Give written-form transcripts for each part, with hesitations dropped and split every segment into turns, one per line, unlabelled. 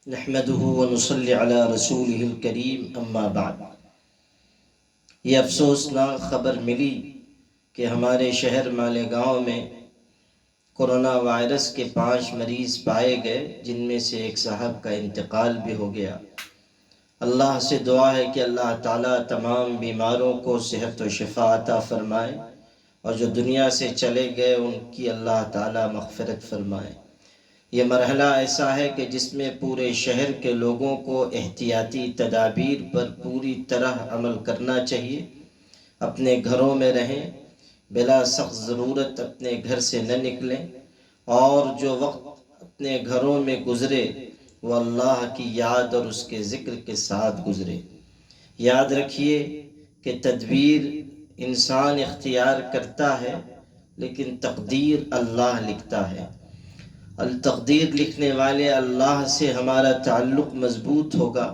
نحمده ونصلي على رسوله الكريم اما بعد۔ یہ افسوسناک خبر ملی کہ ہمارے شہر مالیگاؤں میں کورونا وائرس کے 5 مریض پائے گئے، جن میں سے ایک صاحب کا انتقال بھی ہو گیا۔ اللہ سے دعا ہے کہ اللہ تعالیٰ تمام بیماروں کو صحت و شفا عطا فرمائے، اور جو دنیا سے چلے گئے ان کی اللہ تعالیٰ مغفرت فرمائے۔ یہ مرحلہ ایسا ہے کہ جس میں پورے شہر کے لوگوں کو احتیاطی تدابیر پر پوری طرح عمل کرنا چاہیے۔ اپنے گھروں میں رہیں، بلا سخت ضرورت اپنے گھر سے نہ نکلیں، اور جو وقت اپنے گھروں میں گزرے وہ اللہ کی یاد اور اس کے ذکر کے ساتھ گزرے۔ یاد رکھیے کہ تدبیر انسان اختیار کرتا ہے، لیکن تقدیر اللہ لکھتا ہے۔ التقدیر لکھنے والے اللہ سے ہمارا تعلق مضبوط ہوگا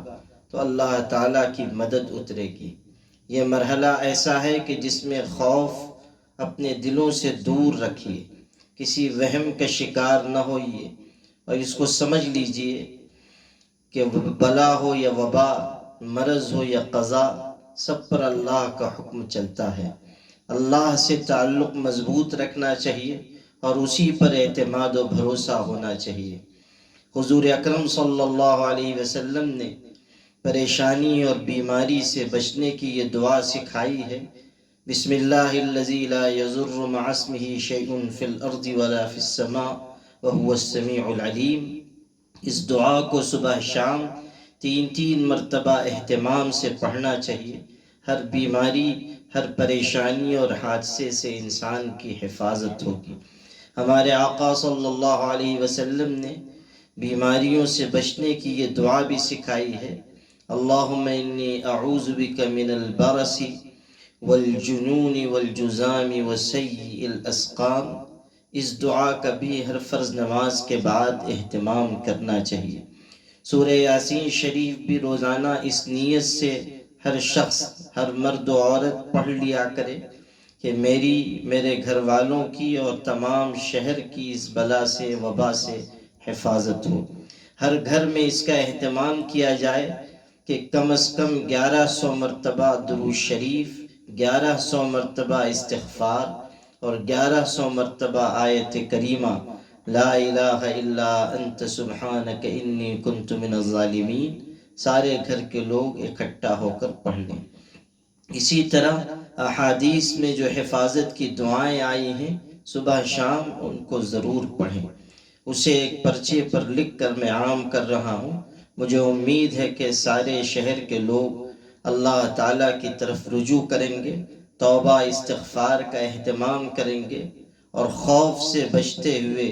تو اللہ تعالیٰ کی مدد اترے گی۔ یہ مرحلہ ایسا ہے کہ جس میں خوف اپنے دلوں سے دور رکھیے، کسی وہم کا شکار نہ ہوئیے، اور اس کو سمجھ لیجئے کہ بلا ہو یا وبا، مرض ہو یا قضا، سب پر اللہ کا حکم چلتا ہے۔ اللہ سے تعلق مضبوط رکھنا چاہیے اور اسی پر اعتماد و بھروسہ ہونا چاہیے۔ حضور اکرم صلی اللہ علیہ وسلم نے پریشانی اور بیماری سے بچنے کی یہ دعا سکھائی ہے۔ بسم اللہ الذی لا یضر مع اسمہ شیء فی الارض ولا فی السماء وهو السمیع العلیم۔ اس دعا کو صبح شام 3 مرتبہ اہتمام سے پڑھنا چاہیے۔ ہر بیماری، ہر پریشانی اور حادثے سے انسان کی حفاظت ہوگی۔ ہمارے آقا صلی اللہ علیہ وسلم نے بیماریوں سے بچنے کی یہ دعا بھی سکھائی ہے۔ اللہم انی اعوذ بک من البرس والجنون والجزام وسیء الاسقام۔ اس دعا کا بھی ہر فرض نماز کے بعد اہتمام کرنا چاہیے۔ سورہ یاسین شریف بھی روزانہ اس نیت سے ہر شخص، ہر مرد و عورت پڑھ لیا کرے کہ میرے گھر والوں کی اور تمام شہر کی اس بلا سے، وبا سے حفاظت ہو۔ ہر گھر میں اس کا اہتمام کیا جائے کہ کم از کم 1100 مرتبہ درود شریف، 1100 مرتبہ استغفار اور 1100 مرتبہ آیت کریمہ لا الہ الا انت سبحانک انی کنت من الظالمین سارے گھر کے لوگ اکٹھا ہو کر پڑھ لیں۔ اسی طرح احادیث میں جو حفاظت کی دعائیں آئی ہیں، صبح شام ان کو ضرور پڑھیں۔ اسے ایک پرچے پر لکھ کر میں عام کر رہا ہوں۔ مجھے امید ہے کہ سارے شہر کے لوگ اللہ تعالیٰ کی طرف رجوع کریں گے، توبہ استغفار کا اہتمام کریں گے، اور خوف سے بچتے ہوئے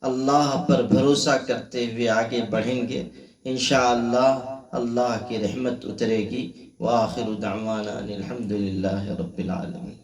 اللہ پر بھروسہ کرتے ہوئے آگے بڑھیں گے۔ انشاءاللہ اللہ کی رحمت اترے گی۔ وآخر دعوانا ان الحمد للہ رب العالمین۔